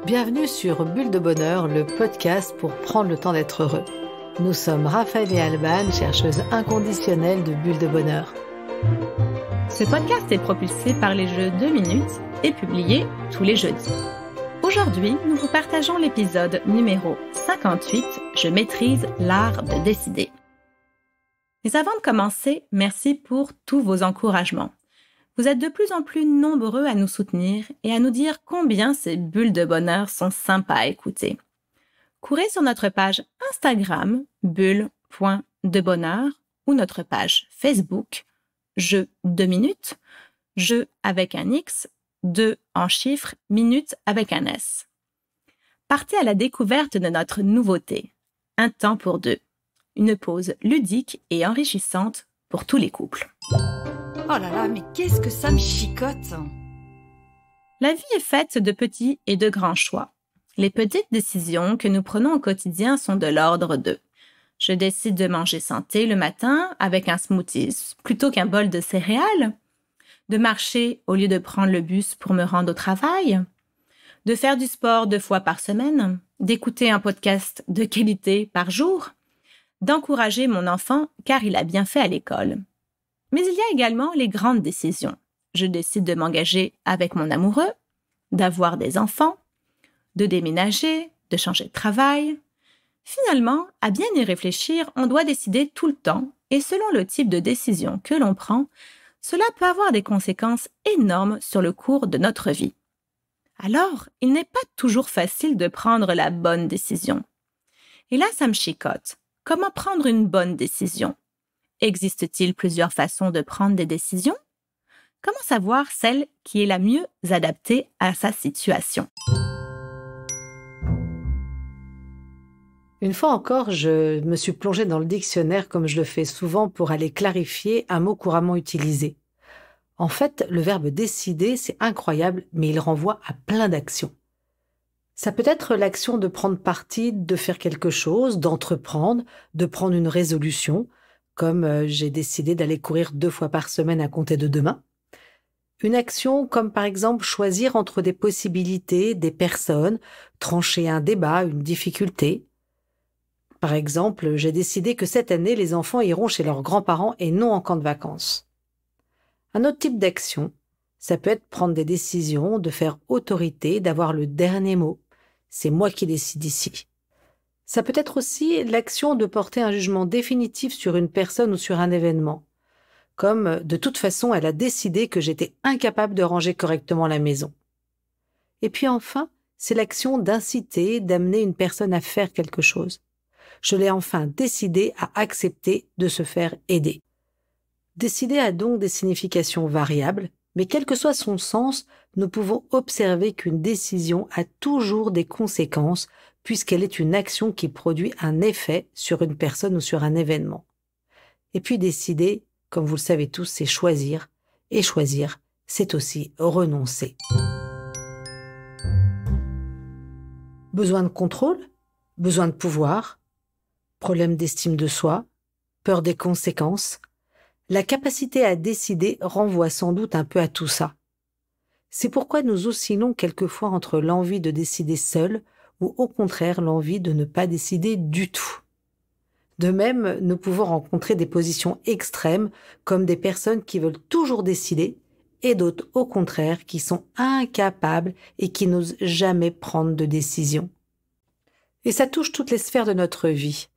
Bienvenue sur Bulle de Bonheur, le podcast pour prendre le temps d'être heureux. Nous sommes Raphaël et Alban, chercheuses inconditionnelles de Bulle de Bonheur. Ce podcast est propulsé par les Jeux 2 minutes et publié tous les jeudis. Aujourd'hui, nous vous partageons l'épisode numéro 58 « Je maîtrise l'art de décider ». Mais avant de commencer, merci pour tous vos encouragements. Vous êtes de plus en plus nombreux à nous soutenir et à nous dire combien ces bulles de bonheur sont sympas à écouter. Courez sur notre page Instagram, bulle.debonheur, ou notre page Facebook, Jeux 2 minutes, Jeux avec un X, 2 en chiffres, minutes avec un S. Partez à la découverte de notre nouveauté, Un temps pour deux, une pause ludique et enrichissante pour tous les couples. Oh là là, mais qu'est-ce que ça me chicote! La vie est faite de petits et de grands choix. Les petites décisions que nous prenons au quotidien sont de l'ordre de « Je décide de manger santé le matin avec un smoothie plutôt qu'un bol de céréales », de marcher au lieu de prendre le bus pour me rendre au travail, de faire du sport 2 fois par semaine, d'écouter un podcast de qualité par jour, d'encourager mon enfant car il a bien fait à l'école. Mais il y a également les grandes décisions. Je décide de m'engager avec mon amoureux, d'avoir des enfants, de déménager, de changer de travail. Finalement, à bien y réfléchir, on doit décider tout le temps et selon le type de décision que l'on prend, cela peut avoir des conséquences énormes sur le cours de notre vie. Alors, il n'est pas toujours facile de prendre la bonne décision. Et là, ça me chicote. Comment prendre une bonne décision? Existe-t-il plusieurs façons de prendre des décisions? Comment savoir celle qui est la mieux adaptée à sa situation? Une fois encore, je me suis plongée dans le dictionnaire comme je le fais souvent pour aller clarifier un mot couramment utilisé. En fait, le verbe décider, c'est incroyable, mais il renvoie à plein d'actions. Ça peut être l'action de prendre parti, de faire quelque chose, d'entreprendre, de prendre une résolution, comme j'ai décidé d'aller courir 2 fois par semaine à compter de demain. Une action comme par exemple choisir entre des possibilités, des personnes, trancher un débat, une difficulté. Par exemple, j'ai décidé que cette année, les enfants iront chez leurs grands-parents et non en camp de vacances. Un autre type d'action, ça peut être prendre des décisions, de faire autorité, d'avoir le dernier mot. C'est moi qui décide ici. Ça peut être aussi l'action de porter un jugement définitif sur une personne ou sur un événement. Comme, de toute façon, elle a décidé que j'étais incapable de ranger correctement la maison. Et puis enfin, c'est l'action d'inciter, d'amener une personne à faire quelque chose. Je l'ai enfin décidé à accepter de se faire aider. Décider a donc des significations variables, mais quel que soit son sens, nous pouvons observer qu'une décision a toujours des conséquences puisqu'elle est une action qui produit un effet sur une personne ou sur un événement. Et puis décider, comme vous le savez tous, c'est choisir, et choisir, c'est aussi renoncer. Besoin de contrôle, besoin de pouvoir, problème d'estime de soi, peur des conséquences. La capacité à décider renvoie sans doute un peu à tout ça. C'est pourquoi nous oscillons quelquefois entre l'envie de décider seul ou au contraire l'envie de ne pas décider du tout. De même, nous pouvons rencontrer des positions extrêmes comme des personnes qui veulent toujours décider et d'autres au contraire qui sont incapables et qui n'osent jamais prendre de décision. Et ça touche toutes les sphères de notre vie.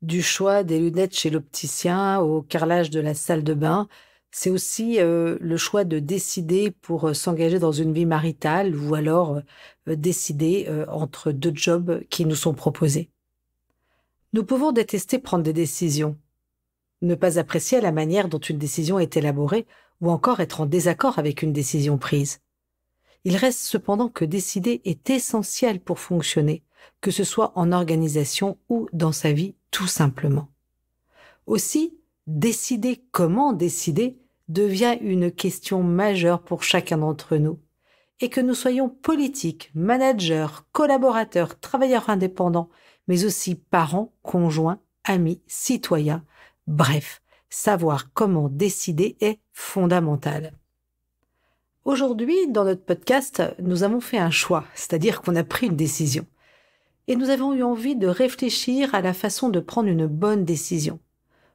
Du choix des lunettes chez l'opticien au carrelage de la salle de bain, c'est aussi le choix de décider pour s'engager dans une vie maritale ou alors décider entre 2 jobs qui nous sont proposés. Nous pouvons détester prendre des décisions, ne pas apprécier la manière dont une décision est élaborée ou encore être en désaccord avec une décision prise. Il reste cependant que décider est essentiel pour fonctionner, que ce soit en organisation ou dans sa vie tout simplement. Aussi, décider comment décider devient une question majeure pour chacun d'entre nous. Et que nous soyons politiques, managers, collaborateurs, travailleurs indépendants, mais aussi parents, conjoints, amis, citoyens, bref, savoir comment décider est fondamental. Aujourd'hui, dans notre podcast, nous avons fait un choix, c'est-à-dire qu'on a pris une décision. Et nous avons eu envie de réfléchir à la façon de prendre une bonne décision.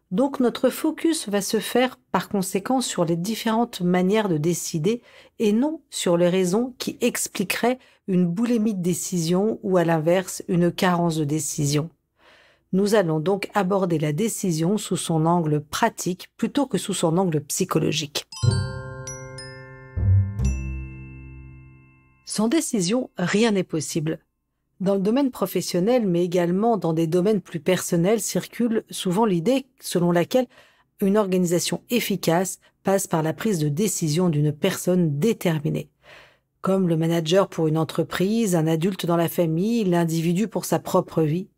Donc notre focus va se faire par conséquent sur les différentes manières de décider et non sur les raisons qui expliqueraient une boulimie de décision ou à l'inverse une carence de décision. Nous allons donc aborder la décision sous son angle pratique plutôt que sous son angle psychologique. Sans décision, rien n'est possible. Dans le domaine professionnel, mais également dans des domaines plus personnels, circule souvent l'idée selon laquelle une organisation efficace passe par la prise de décision d'une personne déterminée. Comme le manager pour une entreprise, un adulte dans la famille, l'individu pour sa propre vie,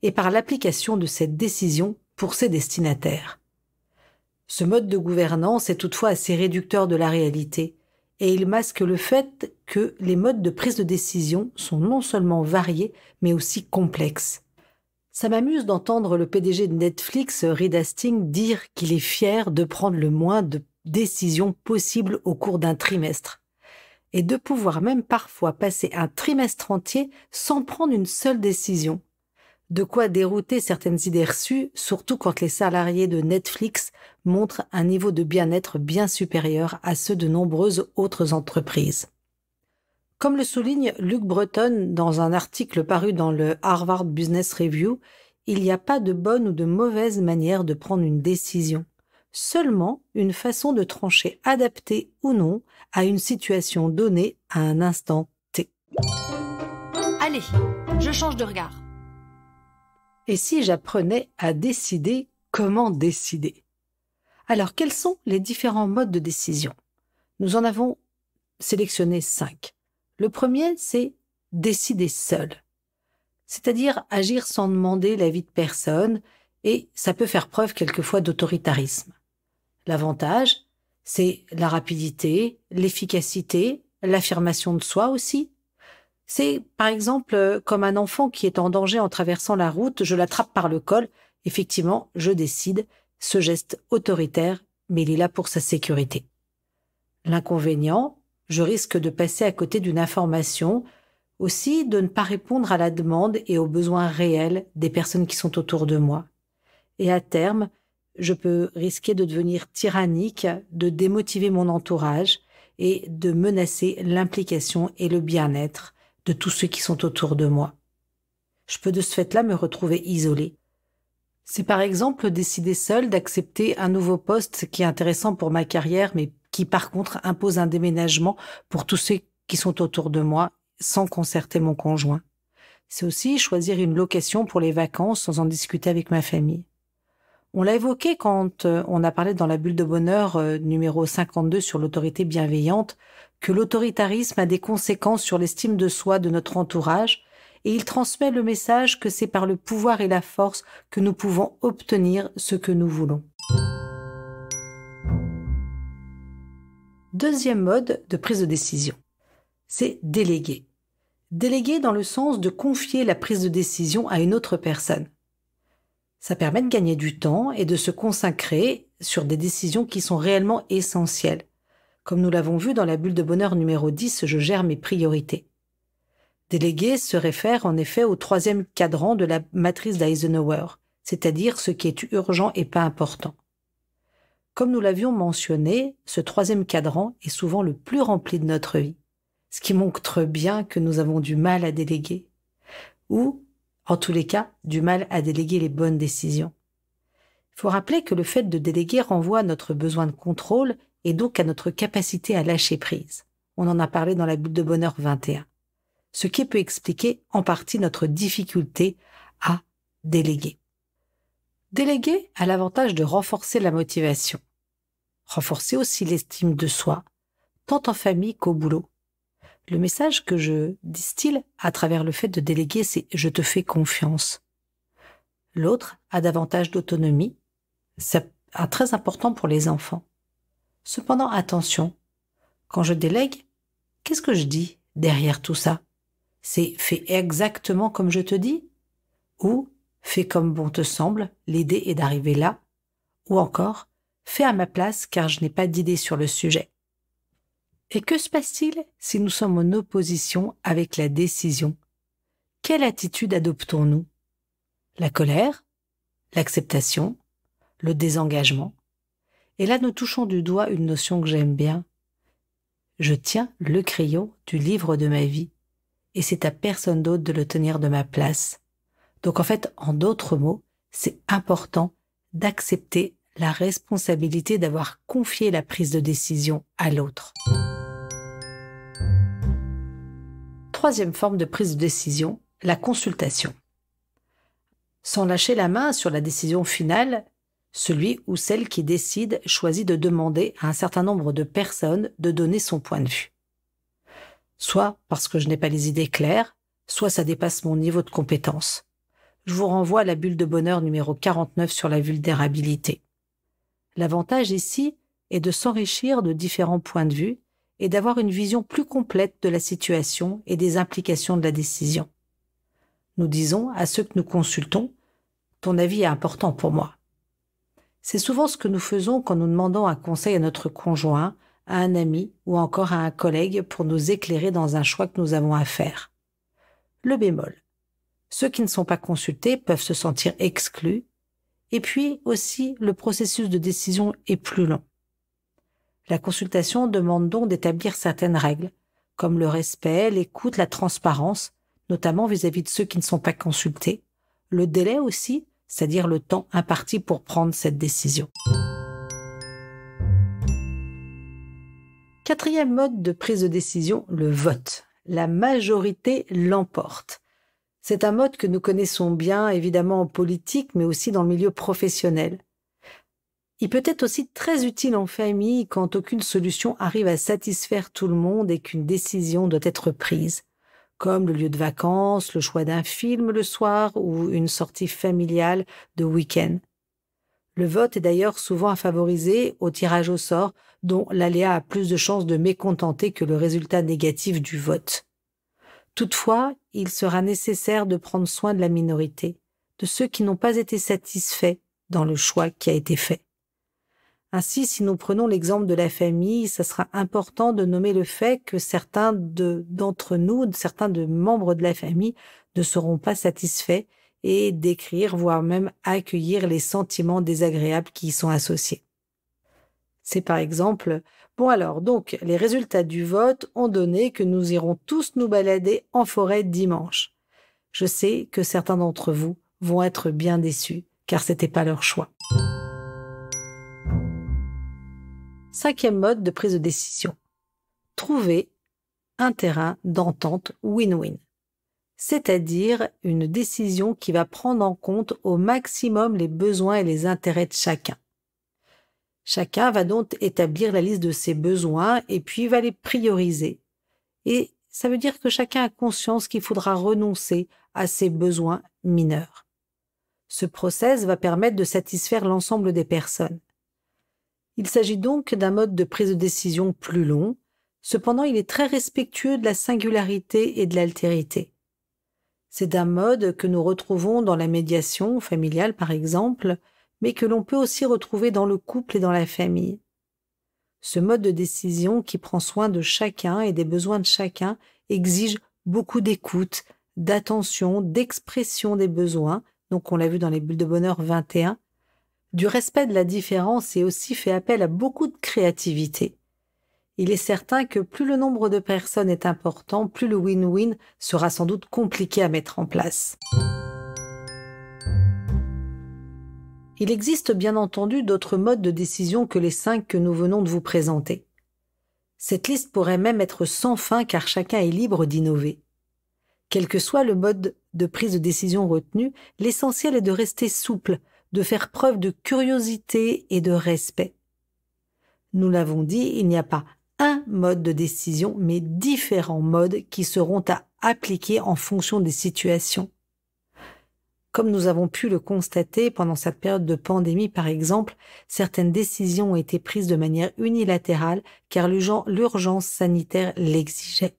et par l'application de cette décision pour ses destinataires. Ce mode de gouvernance est toutefois assez réducteur de la réalité, et il masque le fait que les modes de prise de décision sont non seulement variés, mais aussi complexes. Ça m'amuse d'entendre le PDG de Netflix, Reed Hastings, dire qu'il est fier de prendre le moins de décisions possibles au cours d'un trimestre, et de pouvoir même parfois passer un trimestre entier sans prendre une seule décision. De quoi dérouter certaines idées reçues, surtout quand les salariés de Netflix montrent un niveau de bien-être bien supérieur à ceux de nombreuses autres entreprises. Comme le souligne Luc Breton dans un article paru dans le Harvard Business Review, il n'y a pas de bonne ou de mauvaise manière de prendre une décision, seulement une façon de trancher adaptée ou non à une situation donnée à un instant T. Allez, je change de regard. Et si j'apprenais à décider comment décider? Alors, quels sont les différents modes de décision? Nous en avons sélectionné 5. Le premier, c'est décider seul, c'est-à-dire agir sans demander l'avis de personne, et ça peut faire preuve quelquefois d'autoritarisme. L'avantage, c'est la rapidité, l'efficacité, l'affirmation de soi aussi. C'est, par exemple, comme un enfant qui est en danger en traversant la route, je l'attrape par le col, effectivement, je décide, ce geste autoritaire, mais il est là pour sa sécurité. L'inconvénient, je risque de passer à côté d'une information, aussi de ne pas répondre à la demande et aux besoins réels des personnes qui sont autour de moi. Et à terme, je peux risquer de devenir tyrannique, de démotiver mon entourage et de menacer l'implication et le bien-être de tous ceux qui sont autour de moi. Je peux de ce fait-là me retrouver isolée. C'est par exemple décider seul d'accepter un nouveau poste qui est intéressant pour ma carrière, mais qui par contre impose un déménagement pour tous ceux qui sont autour de moi, sans concerter mon conjoint. C'est aussi choisir une location pour les vacances sans en discuter avec ma famille. On l'a évoqué quand on a parlé dans la bulle de bonheur numéro 52 sur l'autorité bienveillante, que l'autoritarisme a des conséquences sur l'estime de soi de notre entourage, et il transmet le message que c'est par le pouvoir et la force que nous pouvons obtenir ce que nous voulons. Deuxième mode de prise de décision, c'est déléguer. Déléguer dans le sens de confier la prise de décision à une autre personne. Ça permet de gagner du temps et de se consacrer sur des décisions qui sont réellement essentielles. Comme nous l'avons vu dans la bulle de bonheur numéro 10, je gère mes priorités. Déléguer se réfère en effet au troisième cadran de la matrice d'Eisenhower, c'est-à-dire ce qui est urgent et pas important. Comme nous l'avions mentionné, ce troisième cadran est souvent le plus rempli de notre vie, ce qui montre bien que nous avons du mal à déléguer, ou, en tous les cas, du mal à déléguer les bonnes décisions. Il faut rappeler que le fait de déléguer renvoie à notre besoin de contrôle et donc à notre capacité à lâcher prise. On en a parlé dans la bulle de bonheur 21. Ce qui peut expliquer en partie notre difficulté à déléguer. Déléguer a l'avantage de renforcer la motivation, renforcer aussi l'estime de soi, tant en famille qu'au boulot. Le message que je distille à travers le fait de déléguer, c'est « je te fais confiance ». L'autre a davantage d'autonomie, c'est très important pour les enfants. Cependant, attention, quand je délègue, qu'est-ce que je dis derrière tout ça? C'est « fais exactement comme je te dis » ou « fais comme bon te semble, l'idée est d'arriver là » ou encore « fais à ma place car je n'ai pas d'idée sur le sujet ». Et que se passe-t-il si nous sommes en opposition avec la décision? Quelle attitude adoptons-nous? La colère? L'acceptation? Le désengagement? Et là, nous touchons du doigt une notion que j'aime bien. Je tiens le crayon du livre de ma vie, et c'est à personne d'autre de le tenir de ma place. Donc en fait, en d'autres mots, c'est important d'accepter la responsabilité d'avoir confié la prise de décision à l'autre. Troisième forme de prise de décision, la consultation. Sans lâcher la main sur la décision finale, celui ou celle qui décide choisit de demander à un certain nombre de personnes de donner son point de vue. Soit parce que je n'ai pas les idées claires, soit ça dépasse mon niveau de compétence. Je vous renvoie à la bulle de bonheur numéro 49 sur la vulnérabilité. L'avantage ici est de s'enrichir de différents points de vue et d'avoir une vision plus complète de la situation et des implications de la décision. Nous disons à ceux que nous consultons, « Ton avis est important pour moi ». C'est souvent ce que nous faisons quand nous demandons un conseil à notre conjoint, à un ami ou encore à un collègue pour nous éclairer dans un choix que nous avons à faire. Le bémol. Ceux qui ne sont pas consultés peuvent se sentir exclus, et puis aussi le processus de décision est plus long. La consultation demande donc d'établir certaines règles, comme le respect, l'écoute, la transparence, notamment vis-à-vis de ceux qui ne sont pas consultés, le délai aussi, c'est-à-dire le temps imparti pour prendre cette décision. Quatrième mode de prise de décision, le vote. La majorité l'emporte. C'est un mode que nous connaissons bien, évidemment en politique, mais aussi dans le milieu professionnel. Il peut être aussi très utile en famille quand aucune solution arrive à satisfaire tout le monde et qu'une décision doit être prise, comme le lieu de vacances, le choix d'un film le soir ou une sortie familiale de week-end. Le vote est d'ailleurs souvent à favoriser au tirage au sort, dont l'aléa a plus de chances de mécontenter que le résultat négatif du vote. Toutefois, il sera nécessaire de prendre soin de la minorité, de ceux qui n'ont pas été satisfaits dans le choix qui a été fait. Ainsi, si nous prenons l'exemple de la famille, ça sera important de nommer le fait que certains d'entre nous, certains de membres de la famille ne seront pas satisfaits et décrire, voire même accueillir les sentiments désagréables qui y sont associés. C'est par exemple, donc, les résultats du vote ont donné que nous irons tous nous balader en forêt dimanche. Je sais que certains d'entre vous vont être bien déçus, car c'était pas leur choix. Cinquième mode de prise de décision. Trouver un terrain d'entente win-win. C'est-à-dire une décision qui va prendre en compte au maximum les besoins et les intérêts de chacun. Chacun va donc établir la liste de ses besoins et puis va les prioriser. Et ça veut dire que chacun a conscience qu'il faudra renoncer à ses besoins mineurs. Ce process va permettre de satisfaire l'ensemble des personnes. Il s'agit donc d'un mode de prise de décision plus long, cependant il est très respectueux de la singularité et de l'altérité. C'est un mode que nous retrouvons dans la médiation familiale par exemple, mais que l'on peut aussi retrouver dans le couple et dans la famille. Ce mode de décision qui prend soin de chacun et des besoins de chacun exige beaucoup d'écoute, d'attention, d'expression des besoins, donc on l'a vu dans les bulles de bonheur 21, du respect de la différence et aussi fait appel à beaucoup de créativité. Il est certain que plus le nombre de personnes est important, plus le win-win sera sans doute compliqué à mettre en place. Il existe bien entendu d'autres modes de décision que les 5 que nous venons de vous présenter. Cette liste pourrait même être sans fin car chacun est libre d'innover. Quel que soit le mode de prise de décision retenu, l'essentiel est de rester souple, de faire preuve de curiosité et de respect. Nous l'avons dit, il n'y a pas un mode de décision, mais différents modes qui seront à appliquer en fonction des situations. Comme nous avons pu le constater pendant cette période de pandémie, par exemple, certaines décisions ont été prises de manière unilatérale car l'urgence sanitaire l'exigeait.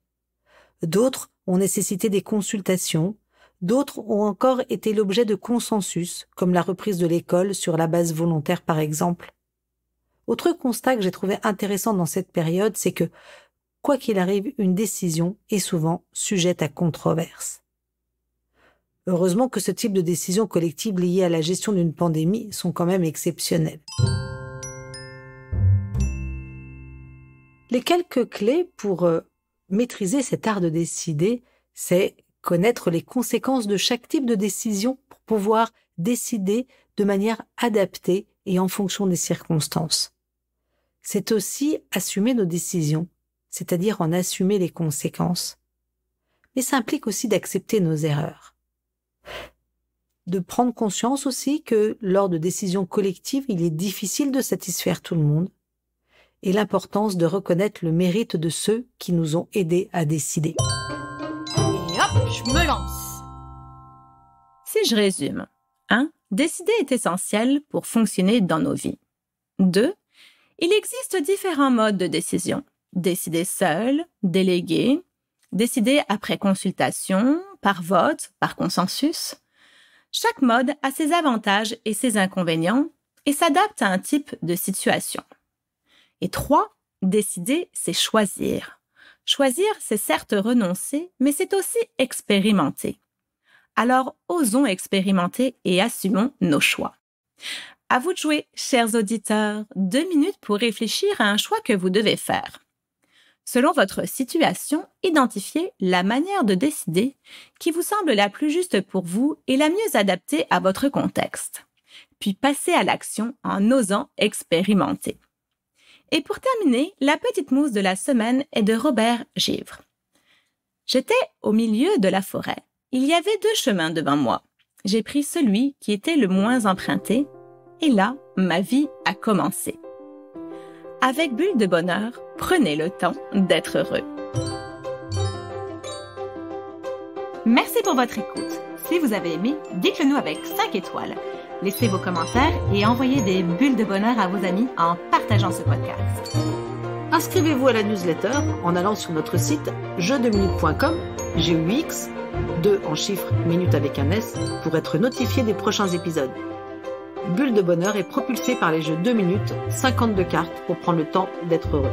D'autres ont nécessité des consultations, d'autres ont encore été l'objet de consensus, comme la reprise de l'école sur la base volontaire par exemple. Autre constat que j'ai trouvé intéressant dans cette période, c'est que quoi qu'il arrive, une décision est souvent sujette à controverse. Heureusement que ce type de décisions collectives liées à la gestion d'une pandémie sont quand même exceptionnelles. Les quelques clés pour maîtriser cet art de décider, c'est connaître les conséquences de chaque type de décision pour pouvoir décider de manière adaptée et en fonction des circonstances. C'est aussi assumer nos décisions, c'est-à-dire en assumer les conséquences. Mais ça implique aussi d'accepter nos erreurs. De prendre conscience aussi que lors de décisions collectives, il est difficile de satisfaire tout le monde, et l'importance de reconnaître le mérite de ceux qui nous ont aidés à décider. Et hop, je me lance. Si je résume, 1. Décider est essentiel pour fonctionner dans nos vies. 2. Il existe différents modes de décision. Décider seul, déléguer, décider après consultation, par vote, par consensus. Chaque mode a ses avantages et ses inconvénients et s'adapte à un type de situation. Et 3. Décider, c'est choisir. Choisir, c'est certes renoncer, mais c'est aussi expérimenter. Alors, osons expérimenter et assumons nos choix. À vous de jouer, chers auditeurs. 2 minutes pour réfléchir à un choix que vous devez faire. Selon votre situation, identifiez la manière de décider qui vous semble la plus juste pour vous et la mieux adaptée à votre contexte. Puis passez à l'action en osant expérimenter. Et pour terminer, la petite mousse de la semaine est de Robert Givre. J'étais au milieu de la forêt. Il y avait 2 chemins devant moi. J'ai pris celui qui était le moins emprunté, et là, ma vie a commencé. Avec Bulle de Bonheur, prenez le temps d'être heureux. Merci pour votre écoute. Si vous avez aimé, dites-le nous avec 5 étoiles. Laissez vos commentaires et envoyez des bulles de bonheur à vos amis en partageant ce podcast. Inscrivez-vous à la newsletter en allant sur notre site jeu2minutes.com, GUX, 2 en chiffres, minutes avec un S, pour être notifié des prochains épisodes. Bulle de Bonheur est propulsé par les jeux 2 minutes, 52 cartes pour prendre le temps d'être heureux.